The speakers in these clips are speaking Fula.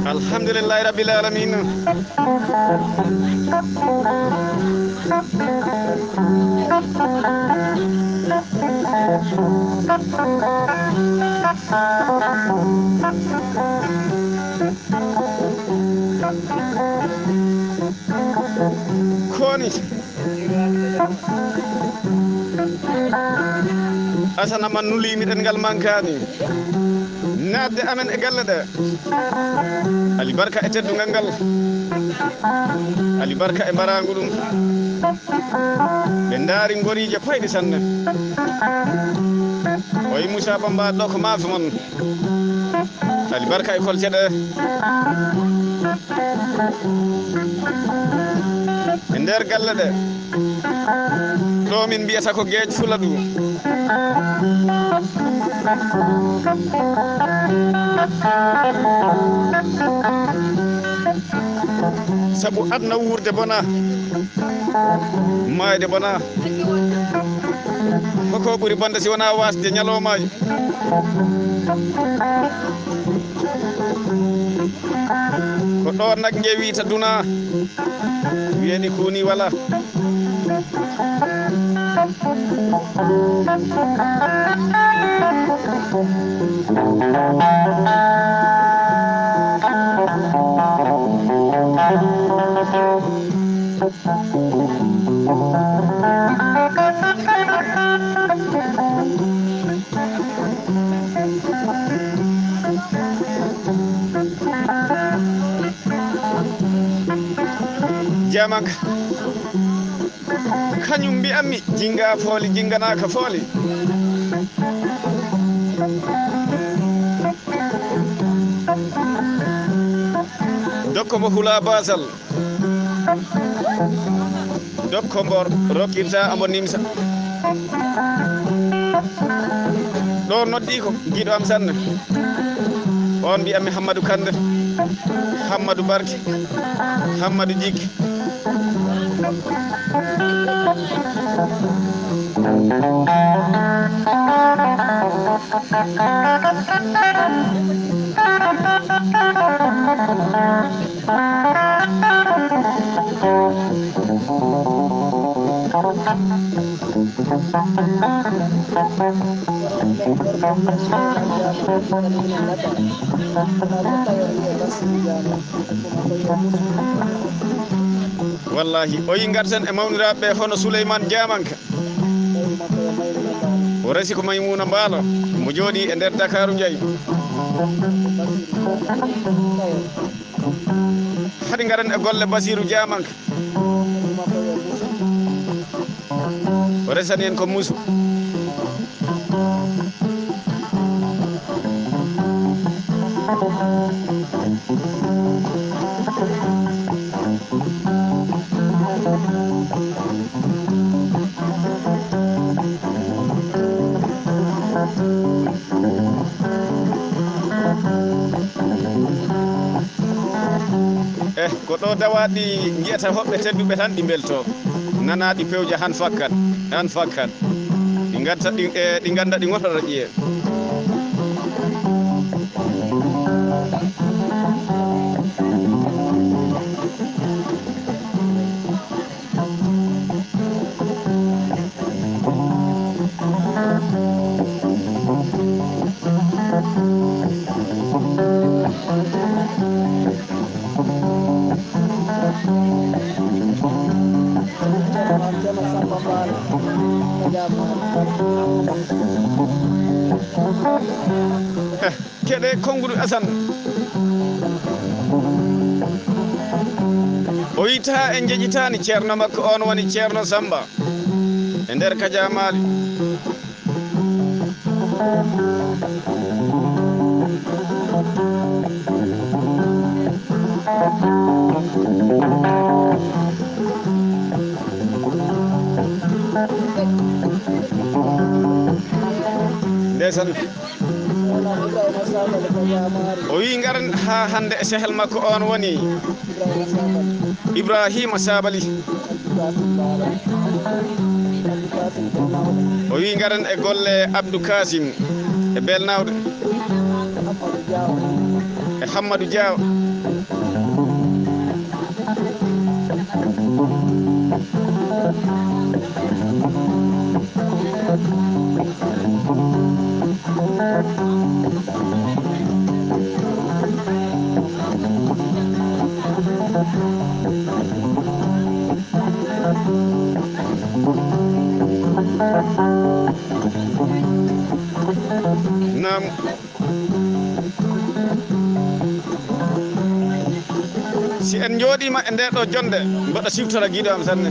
Alhamdulillahi rabbil alamin. Koni asana man nuli mi dengal mankani nadde amen e galle de ali barka e teddungal ngal ali barka e mbarangu ɗum ɓe ndaari ngorije koyɗe sanne o yi Moussa Bamba ɗo ko maafe mon ali barka e kolte ɗe e nder galle ɗe ɗo min mbiyata ko Gueej Fuladu sabu adna wuurde bona mayde bona koko ɓuri bonde si wona wasde ñalomaji ko ɗo nag ƴewita duna wiyeni kuni wala jamak kañum mbiyatmi jinga fooli jinganaka fooli dokko mbo hula basal dokko mbo rokkirta ambo nimsa ɗo noddi ko giɗo am sanne on mbiyatmi Hammadou Kande Hammadou Barke Hammadou Jikki wallahi o yi garten e mawniraɓe hono Souleymane Diamanka o resi ko Maymuna Mbaalo mo jooɗi e nder Dakaru Ndiaye hadi garan e golle Basirou Diamanka o resani en ko Moussou ko ɗo dawaɗi jiyata hoɓɓe tedduɓe tan ɗi belto nanaɗi pewja han fakkat ɗi gatta ɗi ganda ɗi gototo ƴiye keɗe konguɗo Assane o yita en jeƴitani ceerno makko on woni ceerno Samba e nder Kadiamali ndesan o wi garan ha hande e sehel makko on woni Ibrahima Sabali o wi garan e golle Abdou Kasim e Belnawde e Hammadou Diaw nam si en jooɗima e nder ɗo jonde mbaɗa siwtora guiɗo am sanne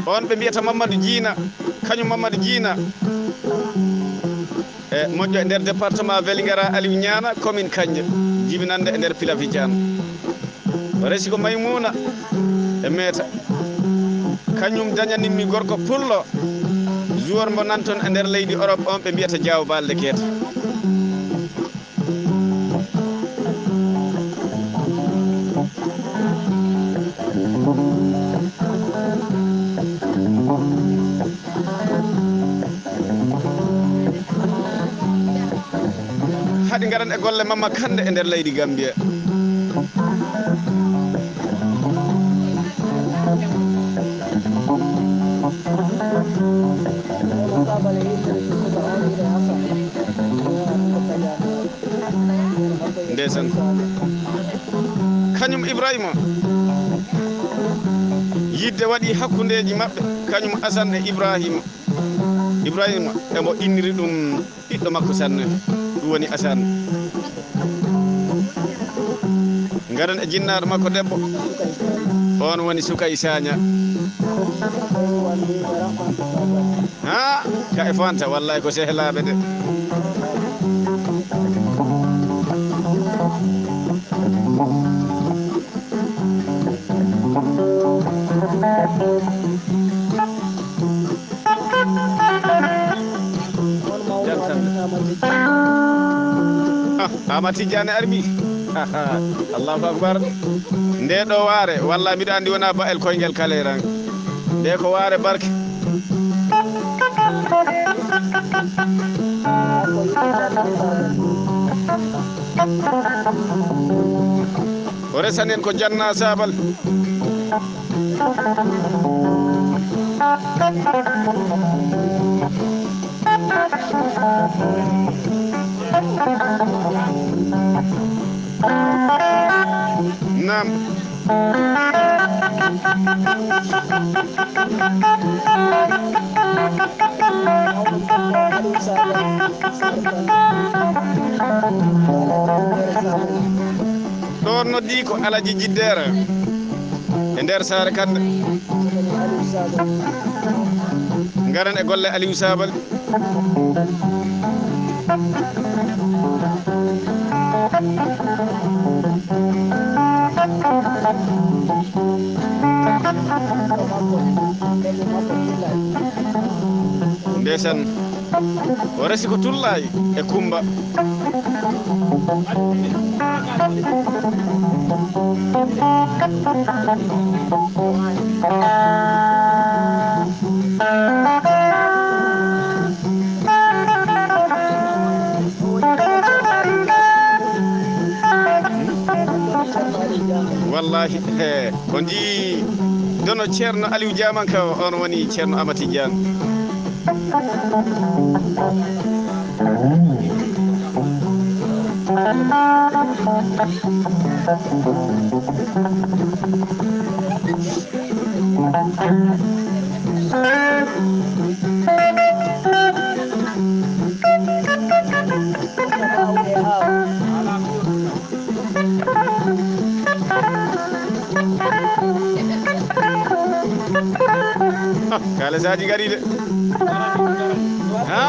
on ɓe mbiyata Mamadou Djina kañum Mamadou Djina e moƴƴo e nder département Vélingara Aliou Niana commune Kandji jibinande e nder Pilafi Diane o resi ko Maymouna e Meta kañum dañaninmi gorko pullo joueur mo nan toon e nder leydi Europe on ɓe mbiyata Diaw Balde Keeta haɗi garan e golle Mama Kande e nder leydi Gambia ndesan kañum Ibrahima yidde waɗi hakkundeji maɓɓe kañum Assane e Ibrahima emo inniri ɗum ɓiɗɗo makko sanne ɗum woni Assane garan e jinnaɗo makko debbo on woni Sukay Sagna ha ka e fanta wallahi ko sehlaɓe de Amati Diane armi Allahu akbar nde ɗo waare walla mbiɗa andi wona ba el koyngel kaleran nde ko waare barke o resanen ko janna sabal nam ɗon noddi ko Alaji Jiddere e nder Saare Kande garan e golle Aliou Sabal ndesan o resi ko Tullayi e Kumba wallahi ko ndi dono ceerno Aliou Diamanka on woni ceerno Amati Diane kala saji gari de ha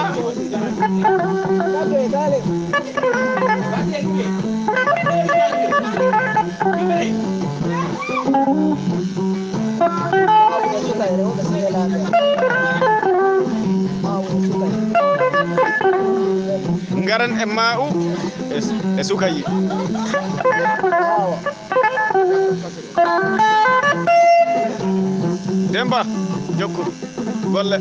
ngaran e Ma'u e Sukayi Demba jokku golle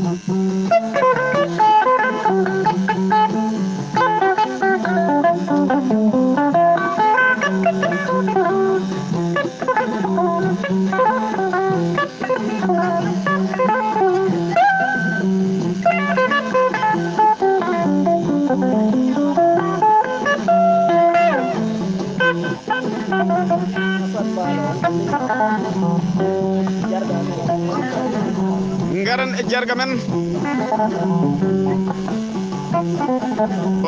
ngaran e jarga men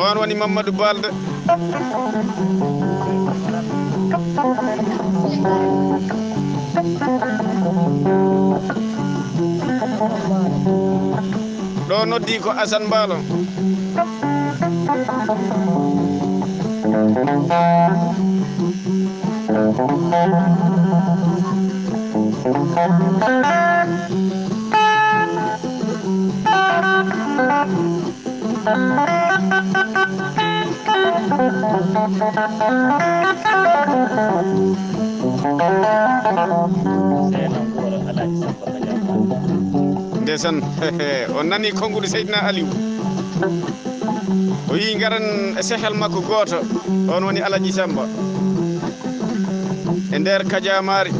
on woni Mamadou Balde ɗo noddi ko Assane Mbalo ndesan on nani konguɗo Seydina Aliou o yi garan e sehel makko goto on woni Alaji Samba e nder Kadiamari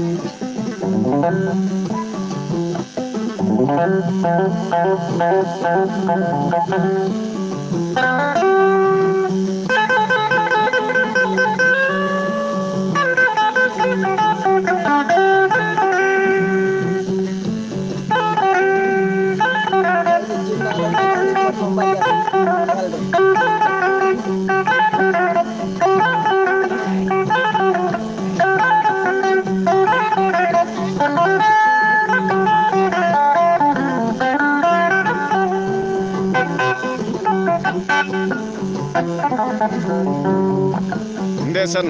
ndesan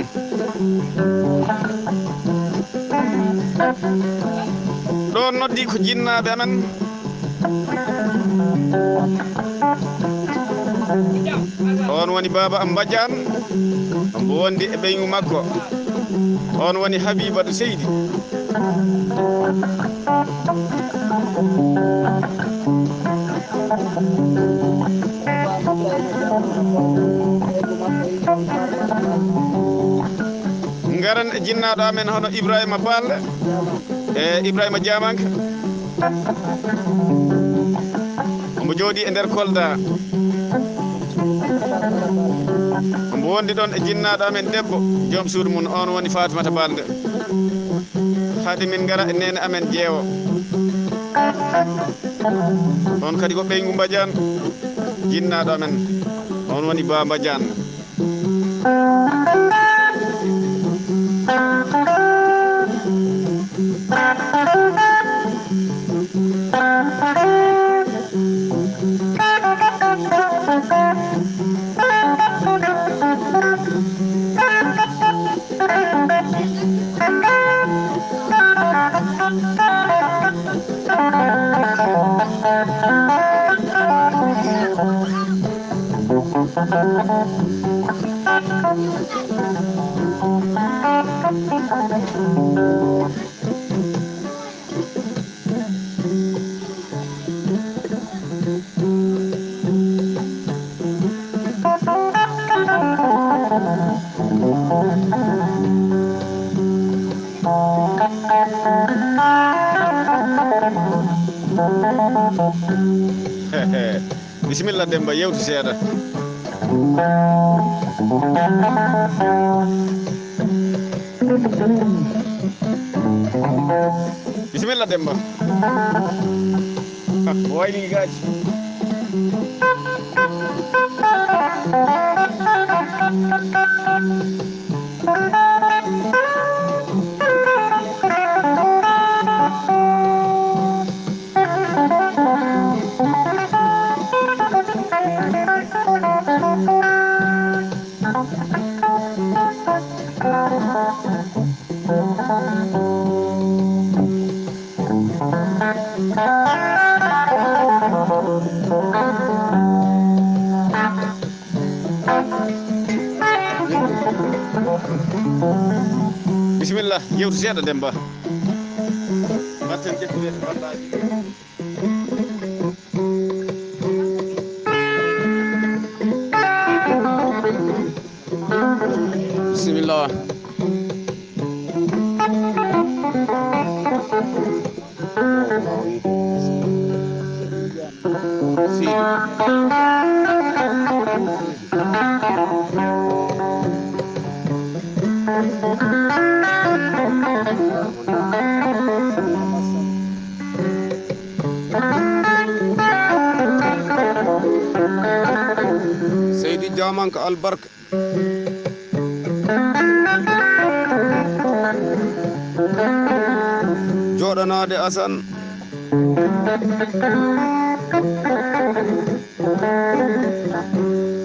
ɗo noddi ko jinnaɓe amen on woni Baba am Badiane mbo wondi e ɓeygu makko on woni Habibatu Seydi ngaran e jinnaɗo amen hono Ibrahima Balle e Ibrahima Diamanka mbo jooɗi e nder Kolda mbo wondi ɗon e jinnaɗo amen debbo joom suudu mum on woni Fatimata Balde haade min ngara e nene amen jeewo on kadi ko ɓeygu Badiane jinnaɗo amen on woni Ba Badiane Bismillah Demba yewtu seeɗa Bismillah Demba wayli gaji Bismillah yewtu seeɗa Demba batte ten ƴettude bandaji bisimillah Seydi Diamanka albarka joɗanade Assane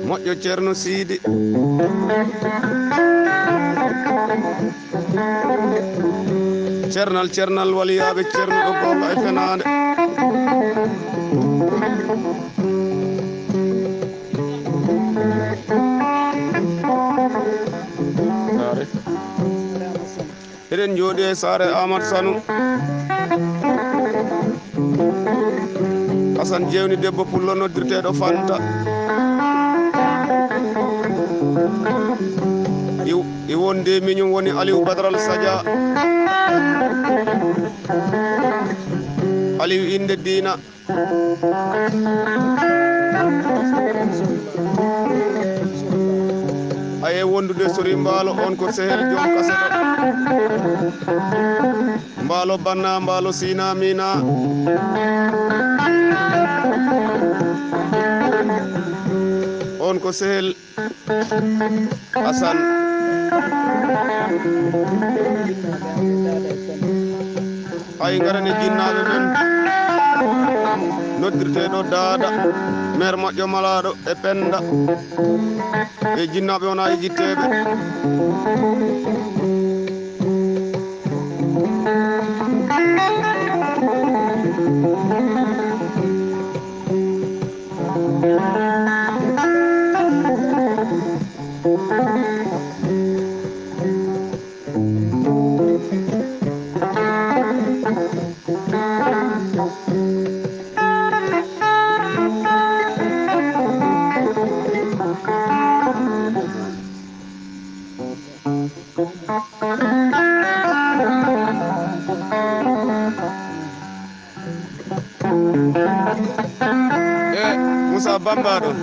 moƴƴo Ceerno Sidi cernal waliyaɓe ceernuɗo golla e fenade eɗen jooɗi e saare Amadou Sanou Assane jewni debbo pullo noddirteɗo Fanta i wonde miñum woni Aliou Badral Sadia Aliou inde diina aye wondude sori mbaalo on ko sehel joom kaseɗo mbaalo banna mbaalo sina mina on ko sehel Assane hay garane jinnaɓe men noddirteɗo Dada maire moƴƴo Malaɗo e Penda e jinnaɓe wona e jitteɓe Moussa Bamba ɗon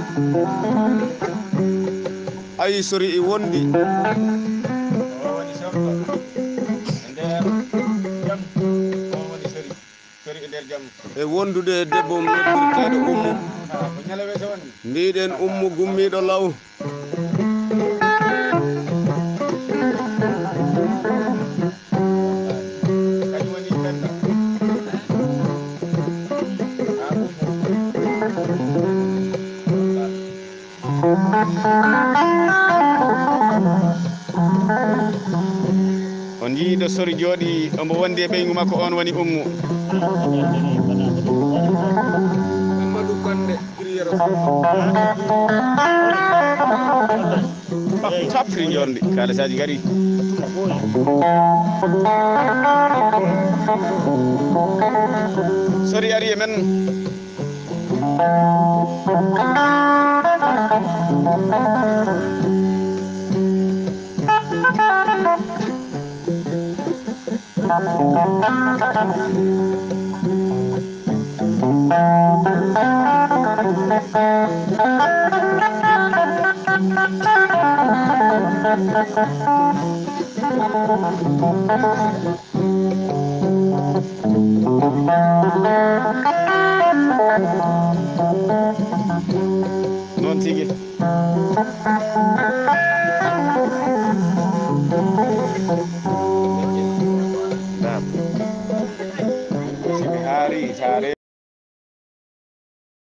ayi sori i wondi e wondude debbo noddirteɗo Ummu mbiɗen Ummu gummiɗo law on yiiɗo sori jooɗi omo wondi e ɓeygu makko on woni Ummu Amadou Kande priére tapri jorndi kalasaji gari sori ari e men non tigi